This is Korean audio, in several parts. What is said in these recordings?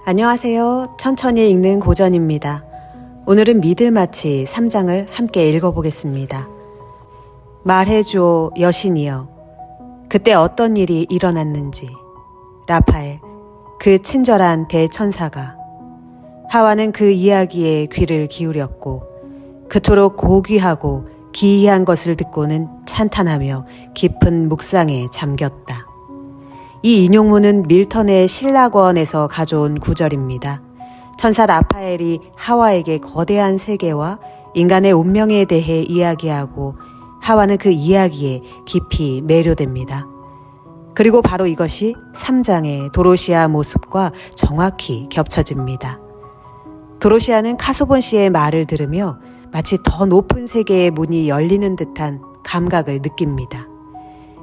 안녕하세요. 천천히 읽는 고전입니다. 오늘은 미들마치 3장을 함께 읽어보겠습니다. 말해주오 여신이여. 그때 어떤 일이 일어났는지. 라파엘, 그 친절한 대천사가. 하와는 그 이야기에 귀를 기울였고 그토록 고귀하고 기이한 것을 듣고는 찬탄하며 깊은 묵상에 잠겼다. 이 인용문은 밀턴의 신라권에서 가져온 구절입니다. 천사 라파엘이 하와에게 거대한 세계와 인간의 운명에 대해 이야기하고 하와는 그 이야기에 깊이 매료됩니다. 그리고 바로 이것이 3장의 도로시아 모습과 정확히 겹쳐집니다. 도로시아는 카소본 씨의 말을 들으며 마치 더 높은 세계의 문이 열리는 듯한 감각을 느낍니다.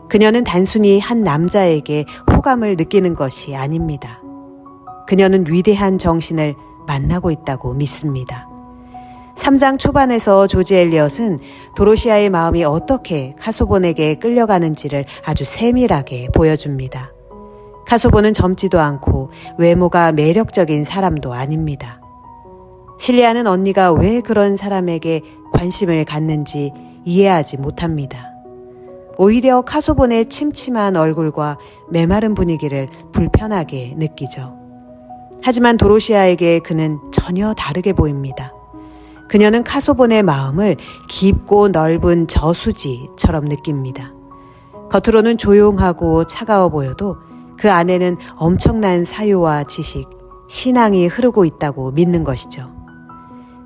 그녀는 단순히 한 남자에게 호감을 느끼는 것이 아닙니다. 그녀는 위대한 정신을 만나고 있다고 믿습니다. 3장 초반에서 조지 엘리엇은 도로시아의 마음이 어떻게 카소본에게 끌려가는지를 아주 세밀하게 보여줍니다. 카소본은 젊지도 않고 외모가 매력적인 사람도 아닙니다. 실리아는 언니가 왜 그런 사람에게 관심을 갖는지 이해하지 못합니다. 오히려 카소본의 침침한 얼굴과 메마른 분위기를 불편하게 느끼죠. 하지만 도로시아에게 그는 전혀 다르게 보입니다. 그녀는 카소본의 마음을 깊고 넓은 저수지처럼 느낍니다. 겉으로는 조용하고 차가워 보여도 그 안에는 엄청난 사유와 지식, 신앙이 흐르고 있다고 믿는 것이죠.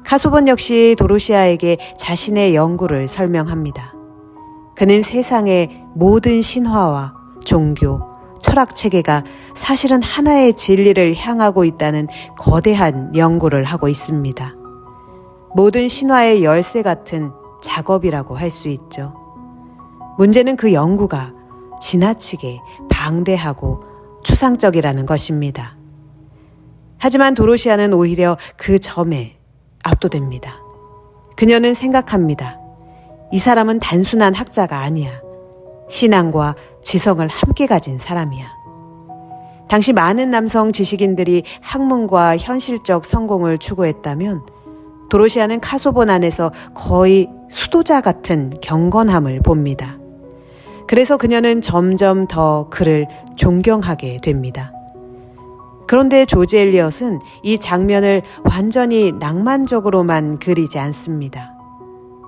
카소본 역시 도로시아에게 자신의 연구를 설명합니다. 그는 세상의 모든 신화와 종교, 철학 체계가 사실은 하나의 진리를 향하고 있다는 거대한 연구를 하고 있습니다. 모든 신화의 열쇠 같은 작업이라고 할 수 있죠. 문제는 그 연구가 지나치게 방대하고 추상적이라는 것입니다. 하지만 도로시아는 오히려 그 점에 압도됩니다. 그녀는 생각합니다. 이 사람은 단순한 학자가 아니야. 신앙과 지성을 함께 가진 사람이야. 당시 많은 남성 지식인들이 학문과 현실적 성공을 추구했다면 도로시아는 카소본 안에서 거의 수도자 같은 경건함을 봅니다. 그래서 그녀는 점점 더 그를 존경하게 됩니다. 그런데 조지 엘리엇은 이 장면을 완전히 낭만적으로만 그리지 않습니다.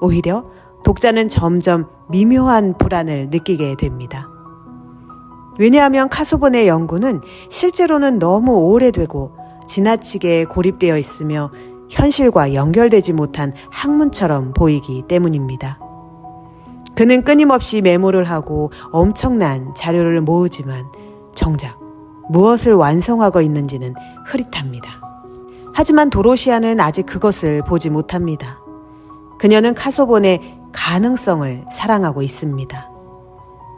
오히려 독자는 점점 미묘한 불안을 느끼게 됩니다. 왜냐하면 카소본의 연구는 실제로는 너무 오래되고 지나치게 고립되어 있으며 현실과 연결되지 못한 학문처럼 보이기 때문입니다. 그는 끊임없이 메모를 하고 엄청난 자료를 모으지만 정작 무엇을 완성하고 있는지는 흐릿합니다. 하지만 도로시아는 아직 그것을 보지 못합니다. 그녀는 카소본의 가능성을 사랑하고 있습니다.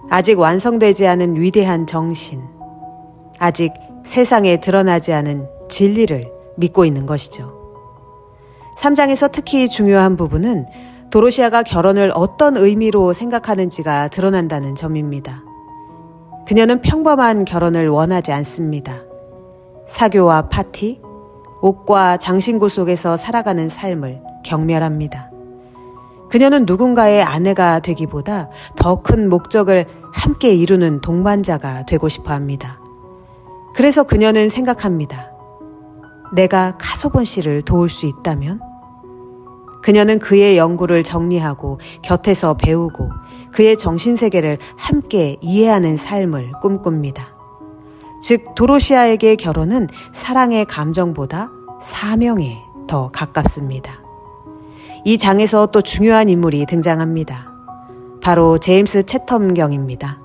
아직 완성되지 않은 위대한 정신, 아직 세상에 드러나지 않은 진리를 믿고 있는 것이죠. 3장에서 특히 중요한 부분은 도로시아가 결혼을 어떤 의미로 생각하는지가 드러난다는 점입니다. 그녀는 평범한 결혼을 원하지 않습니다. 사교와 파티, 옷과 장신구 속에서 살아가는 삶을 경멸합니다. 그녀는 누군가의 아내가 되기보다 더 큰 목적을 함께 이루는 동반자가 되고 싶어 합니다. 그래서 그녀는 생각합니다. 내가 카소본 씨를 도울 수 있다면? 그녀는 그의 연구를 정리하고 곁에서 배우고 그의 정신세계를 함께 이해하는 삶을 꿈꿉니다. 즉 도로시아에게 결혼은 사랑의 감정보다 사명에 더 가깝습니다. 이 장에서 또 중요한 인물이 등장합니다. 바로 제임스 채텀경입니다.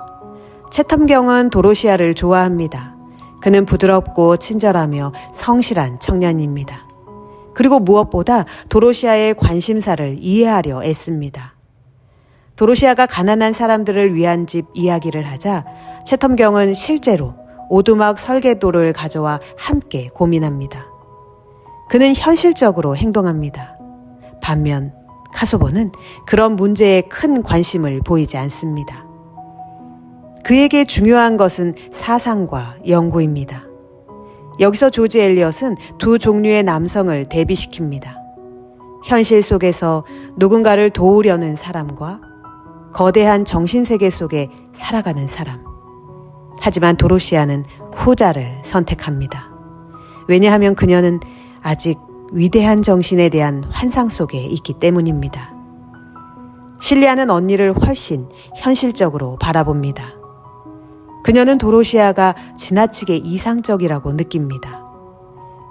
채텀경은 도로시아를 좋아합니다. 그는 부드럽고 친절하며 성실한 청년입니다. 그리고 무엇보다 도로시아의 관심사를 이해하려 애씁니다. 도로시아가 가난한 사람들을 위한 집 이야기를 하자 채텀경은 실제로 오두막 설계도를 가져와 함께 고민합니다. 그는 현실적으로 행동합니다. 반면 카소본은 그런 문제에 큰 관심을 보이지 않습니다. 그에게 중요한 것은 사상과 연구입니다. 여기서 조지 엘리엇은 두 종류의 남성을 대비시킵니다. 현실 속에서 누군가를 도우려는 사람과 거대한 정신세계 속에 살아가는 사람. 하지만 도로시아는 후자를 선택합니다. 왜냐하면 그녀는 아직 위대한 정신에 대한 환상 속에 있기 때문입니다. 실리아는 언니를 훨씬 현실적으로 바라봅니다. 그녀는 도로시아가 지나치게 이상적이라고 느낍니다.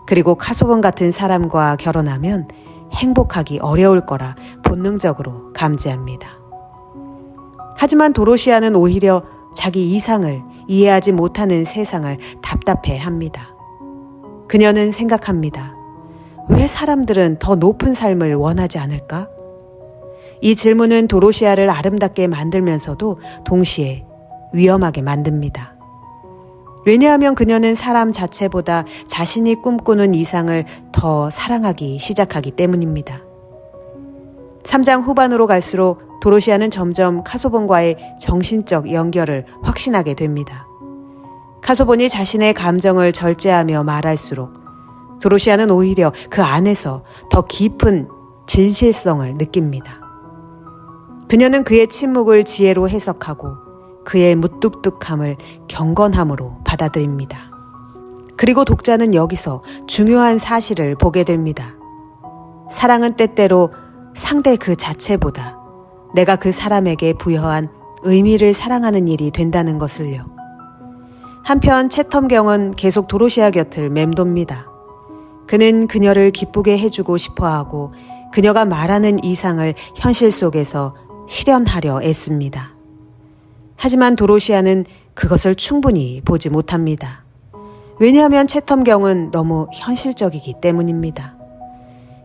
그리고 카소본 같은 사람과 결혼하면 행복하기 어려울 거라 본능적으로 감지합니다. 하지만 도로시아는 오히려 자기 이상을 이해하지 못하는 세상을 답답해합니다. 그녀는 생각합니다. 왜 사람들은 더 높은 삶을 원하지 않을까? 이 질문은 도로시아를 아름답게 만들면서도 동시에 위험하게 만듭니다. 왜냐하면 그녀는 사람 자체보다 자신이 꿈꾸는 이상을 더 사랑하기 시작하기 때문입니다. 3장 후반으로 갈수록 도로시아는 점점 카소본과의 정신적 연결을 확신하게 됩니다. 카소본이 자신의 감정을 절제하며 말할수록 도로시아는 오히려 그 안에서 더 깊은 진실성을 느낍니다. 그녀는 그의 침묵을 지혜로 해석하고 그의 무뚝뚝함을 경건함으로 받아들입니다. 그리고 독자는 여기서 중요한 사실을 보게 됩니다. 사랑은 때때로 상대 그 자체보다 내가 그 사람에게 부여한 의미를 사랑하는 일이 된다는 것을요. 한편 채텀경은 계속 도로시아 곁을 맴돕니다. 그는 그녀를 기쁘게 해주고 싶어하고 그녀가 말하는 이상을 현실 속에서 실현하려 애씁니다. 하지만 도로시아는 그것을 충분히 보지 못합니다. 왜냐하면 채텀경은 너무 현실적이기 때문입니다.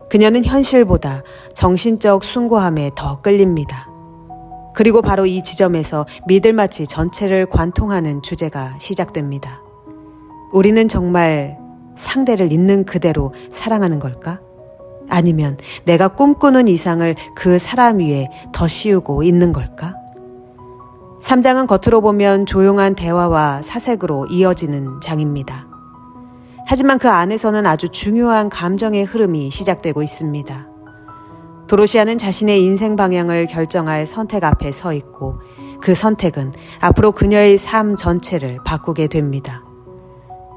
그녀는 현실보다 정신적 숭고함에 더 끌립니다. 그리고 바로 이 지점에서 미들마치 전체를 관통하는 주제가 시작됩니다. 우리는 정말 상대를 있는 그대로 사랑하는 걸까? 아니면 내가 꿈꾸는 이상을 그 사람 위에 더 씌우고 있는 걸까? 3장은 겉으로 보면 조용한 대화와 사색으로 이어지는 장입니다. 하지만 그 안에서는 아주 중요한 감정의 흐름이 시작되고 있습니다. 도로시아는 자신의 인생 방향을 결정할 선택 앞에 서 있고 그 선택은 앞으로 그녀의 삶 전체를 바꾸게 됩니다.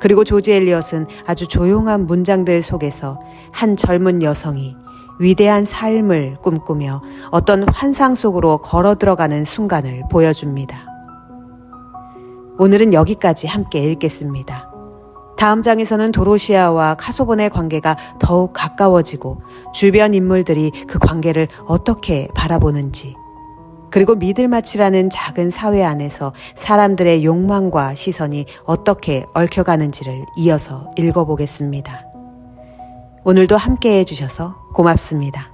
그리고 조지 엘리엇은 아주 조용한 문장들 속에서 한 젊은 여성이 위대한 삶을 꿈꾸며 어떤 환상 속으로 걸어 들어가는 순간을 보여줍니다. 오늘은 여기까지 함께 읽겠습니다. 다음 장에서는 도로시아와 카소본의 관계가 더욱 가까워지고 주변 인물들이 그 관계를 어떻게 바라보는지, 그리고 미들마치라는 작은 사회 안에서 사람들의 욕망과 시선이 어떻게 얽혀가는지를 이어서 읽어보겠습니다. 오늘도 함께 해주셔서 고맙습니다.